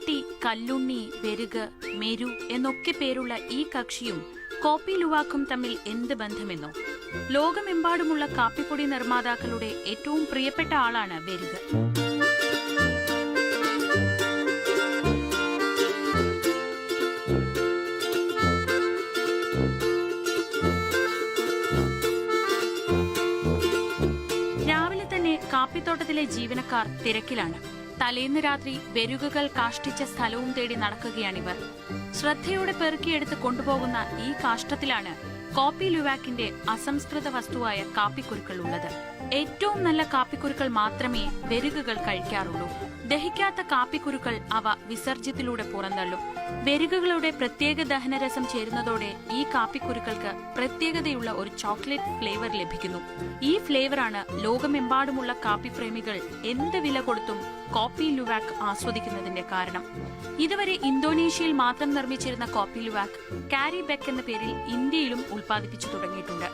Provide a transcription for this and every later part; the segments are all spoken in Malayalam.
കാപ്പിപ്പെട്ടി, കല്ലുണ്ണി, വെരുക്, മെരു എന്നൊക്കെ പേരുള്ള ഈ കക്ഷിയും കോപ്പി ലുവാക്കും തമ്മിൽ എന്ത് ബന്ധമെന്നോ? ലോകമെമ്പാടുമുള്ള കാപ്പിപ്പൊടി നിർമ്മാതാക്കളുടെ ഏറ്റവും പ്രിയപ്പെട്ട ആളാണ് വെരുക്. രാവിലെ തന്നെ കാപ്പിത്തോട്ടത്തിലെ ജീവനക്കാർ തിരക്കിലാണ്. തലേന്ന് രാത്രി വെരുകുകൾ കാഷ്ടിച്ച സ്ഥലവും തേടി നടക്കുകയാണിവർ. ശ്രദ്ധയോടെ പെറുക്കിയെടുത്ത് കൊണ്ടുപോകുന്ന ഈ കാഷ്ടത്തിലാണ് കോപ്പി ലുവാക്കിന്റെ അസംസ്കൃത വസ്തുവായ കാപ്പിക്കുരുക്കൾ ഉള്ളത്. ഏറ്റവും നല്ല കാപ്പിക്കുരുക്കൾ മാത്രമേ വെരുകുകൾ കഴിക്കാറുള്ളൂ. ദഹിക്കാത്ത കാപ്പിക്കുരുക്കൾ അവ വിസർജ്യത്തിലൂടെ പുറന്തള്ളും. വെരുകുകളുടെ പ്രത്യേക ദഹനരസം ചേരുന്നതോടെ ഈ കാപ്പിക്കുരുക്കൾക്ക് പ്രത്യേകതയുള്ള ഒരു ചോക്ലേറ്റ് ഫ്ലേവർ ലഭിക്കുന്നു. ഈ ഫ്ലേവറാണ് ലോകമെമ്പാടുമുള്ള കാപ്പി പ്രേമികൾ എന്ത് വില കൊടുത്തും കോപ്പി ലുവാക്ക് ആസ്വദിക്കുന്നതിന്റെ കാരണം. ഇതുവരെ ഇന്തോനേഷ്യയിൽ മാത്രം നിർമ്മിച്ചിരുന്ന കോപ്പി ലുവാക്ക് കാരിബെക്ക് എന്ന പേരിൽ ഇന്ത്യയിലും ഉൽപ്പാദിപ്പിച്ചു തുടങ്ങിയിട്ടുണ്ട്.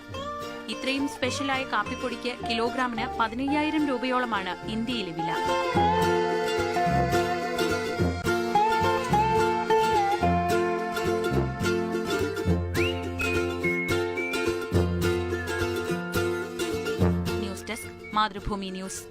ഇത്രയും സ്പെഷ്യലായ കാപ്പിപ്പൊടിക്ക് കിലോഗ്രാമിന് 15,000 രൂപയോളമാണ് ഇന്ത്യയിലെ വില. News desk, Mathrubhumi news.